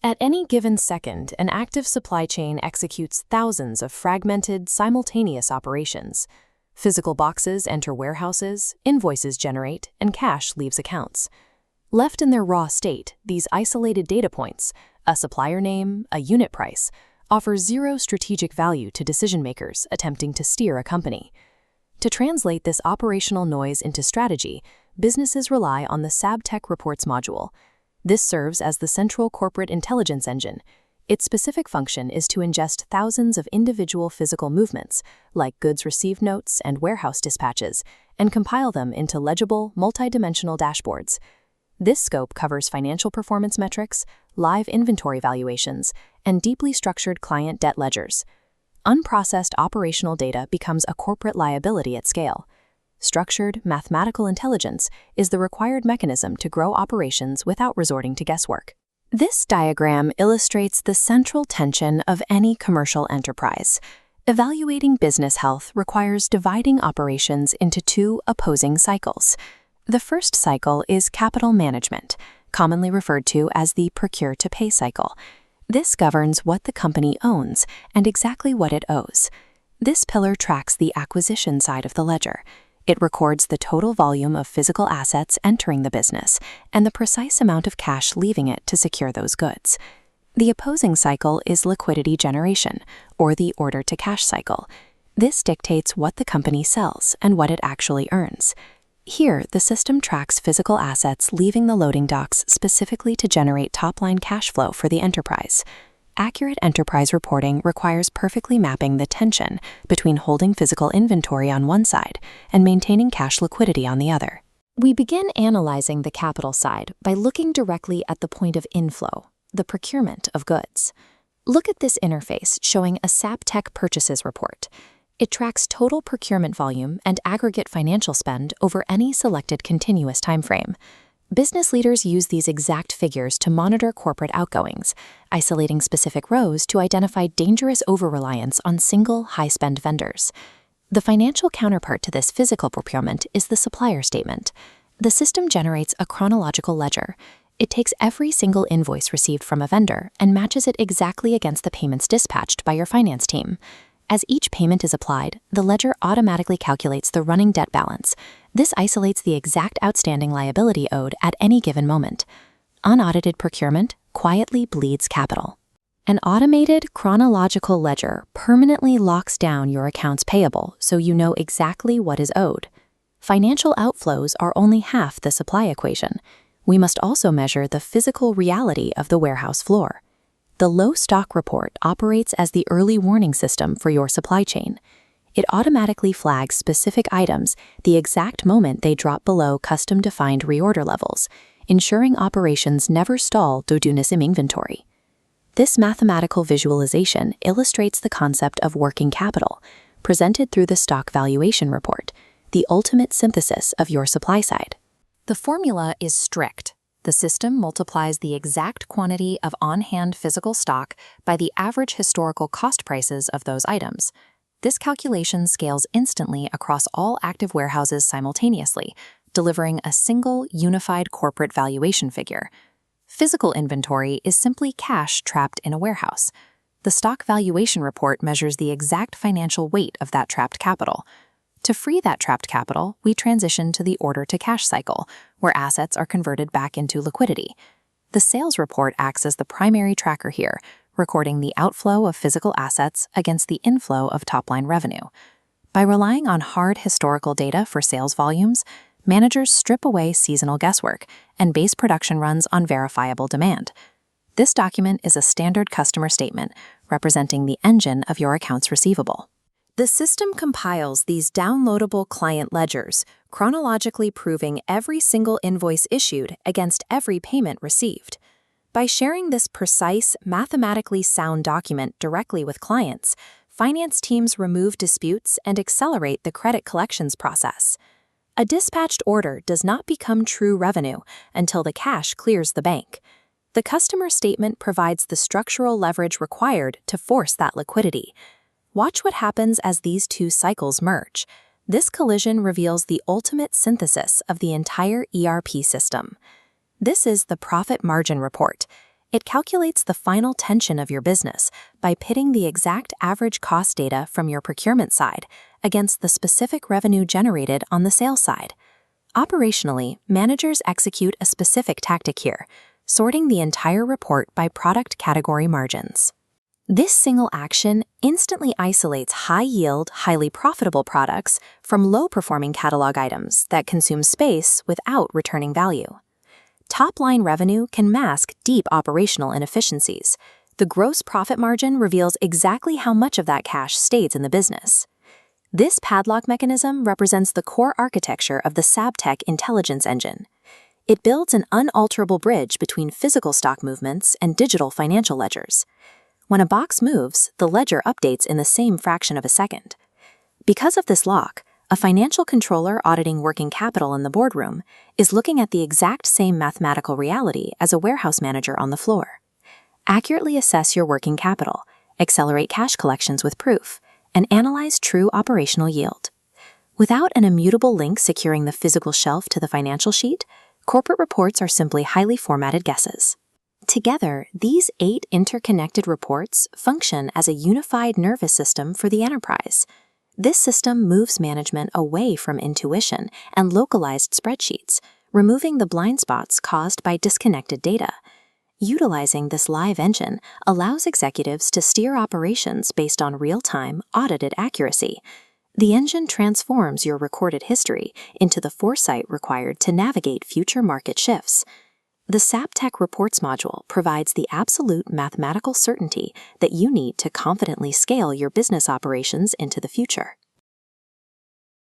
At any given second, an active supply chain executes thousands of fragmented, simultaneous operations. Physical boxes enter warehouses, invoices generate, and cash leaves accounts. Left in their raw state, these isolated data points, a supplier name, a unit price, offer zero strategic value to decision-makers attempting to steer a company. To translate this operational noise into strategy, businesses rely on the Sabtech Reports module. This serves as the central corporate intelligence engine. Its specific function is to ingest thousands of individual physical movements, like goods received notes and warehouse dispatches, and compile them into legible, multidimensional dashboards. This scope covers financial performance metrics, live inventory valuations, and deeply structured client debt ledgers. Unprocessed operational data becomes a corporate liability at scale. Structured, mathematical intelligence is the required mechanism to grow operations without resorting to guesswork. This diagram illustrates the central tension of any commercial enterprise. Evaluating business health requires dividing operations into two opposing cycles. The first cycle is capital management, commonly referred to as the procure-to-pay cycle. This governs what the company owns and exactly what it owes. This pillar tracks the acquisition side of the ledger. It records the total volume of physical assets entering the business and the precise amount of cash leaving it to secure those goods. The opposing cycle is liquidity generation, or the order-to-cash cycle. This dictates what the company sells and what it actually earns. Here, the system tracks physical assets leaving the loading docks specifically to generate top-line cash flow for the enterprise. Accurate enterprise reporting requires perfectly mapping the tension between holding physical inventory on one side and maintaining cash liquidity on the other. We begin analyzing the capital side by looking directly at the point of inflow, the procurement of goods. Look at this interface showing a Sabtech purchases report. It tracks total procurement volume and aggregate financial spend over any selected continuous timeframe. Business leaders use these exact figures to monitor corporate outgoings, isolating specific rows to identify dangerous over-reliance on single, high-spend vendors. The financial counterpart to this physical procurement is the supplier statement. The system generates a chronological ledger. It takes every single invoice received from a vendor and matches it exactly against the payments dispatched by your finance team. As each payment is applied, the ledger automatically calculates the running debt balance. This isolates the exact outstanding liability owed at any given moment. Unaudited procurement quietly bleeds capital. An automated chronological ledger permanently locks down your accounts payable so you know exactly what is owed. Financial outflows are only half the supply equation. We must also measure the physical reality of the warehouse floor. The low stock report operates as the early warning system for your supply chain. It automatically flags specific items the exact moment they drop below custom-defined reorder levels, ensuring operations never stall due to missing inventory. This mathematical visualization illustrates the concept of working capital, presented through the stock valuation report, the ultimate synthesis of your supply side. The formula is strict. The system multiplies the exact quantity of on-hand physical stock by the average historical cost prices of those items. This calculation scales instantly across all active warehouses simultaneously, delivering a single, unified corporate valuation figure. Physical inventory is simply cash trapped in a warehouse. The stock valuation report measures the exact financial weight of that trapped capital. To free that trapped capital, we transition to the order-to-cash cycle, where assets are converted back into liquidity. The sales report acts as the primary tracker here, recording the outflow of physical assets against the inflow of top-line revenue. By relying on hard historical data for sales volumes, managers strip away seasonal guesswork and base production runs on verifiable demand. This document is a standard customer statement representing the engine of your accounts receivable. The system compiles these downloadable client ledgers, chronologically proving every single invoice issued against every payment received. By sharing this precise, mathematically sound document directly with clients, finance teams remove disputes and accelerate the credit collections process. A dispatched order does not become true revenue until the cash clears the bank. The customer statement provides the structural leverage required to force that liquidity. Watch what happens as these two cycles merge. This collision reveals the ultimate synthesis of the entire ERP system. This is the profit margin report. It calculates the final tension of your business by pitting the exact average cost data from your procurement side against the specific revenue generated on the sales side. Operationally, managers execute a specific tactic here, sorting the entire report by product category margins. This single action instantly isolates high-yield, highly profitable products from low-performing catalog items that consume space without returning value. Top-line revenue can mask deep operational inefficiencies. The gross profit margin reveals exactly how much of that cash stays in the business. This padlock mechanism represents the core architecture of the Sabtech intelligence engine. It builds an unalterable bridge between physical stock movements and digital financial ledgers. When a box moves, the ledger updates in the same fraction of a second. Because of this lock, a financial controller auditing working capital in the boardroom is looking at the exact same mathematical reality as a warehouse manager on the floor. Accurately assess your working capital, accelerate cash collections with proof, and analyze true operational yield. Without an immutable link securing the physical shelf to the financial sheet, corporate reports are simply highly formatted guesses. Together, these 8 interconnected reports function as a unified nervous system for the enterprise. This system moves management away from intuition and localized spreadsheets, removing the blind spots caused by disconnected data. Utilizing this live engine allows executives to steer operations based on real-time, audited accuracy. The engine transforms your recorded history into the foresight required to navigate future market shifts. The Sabtech Reports module provides the absolute mathematical certainty that you need to confidently scale your business operations into the future.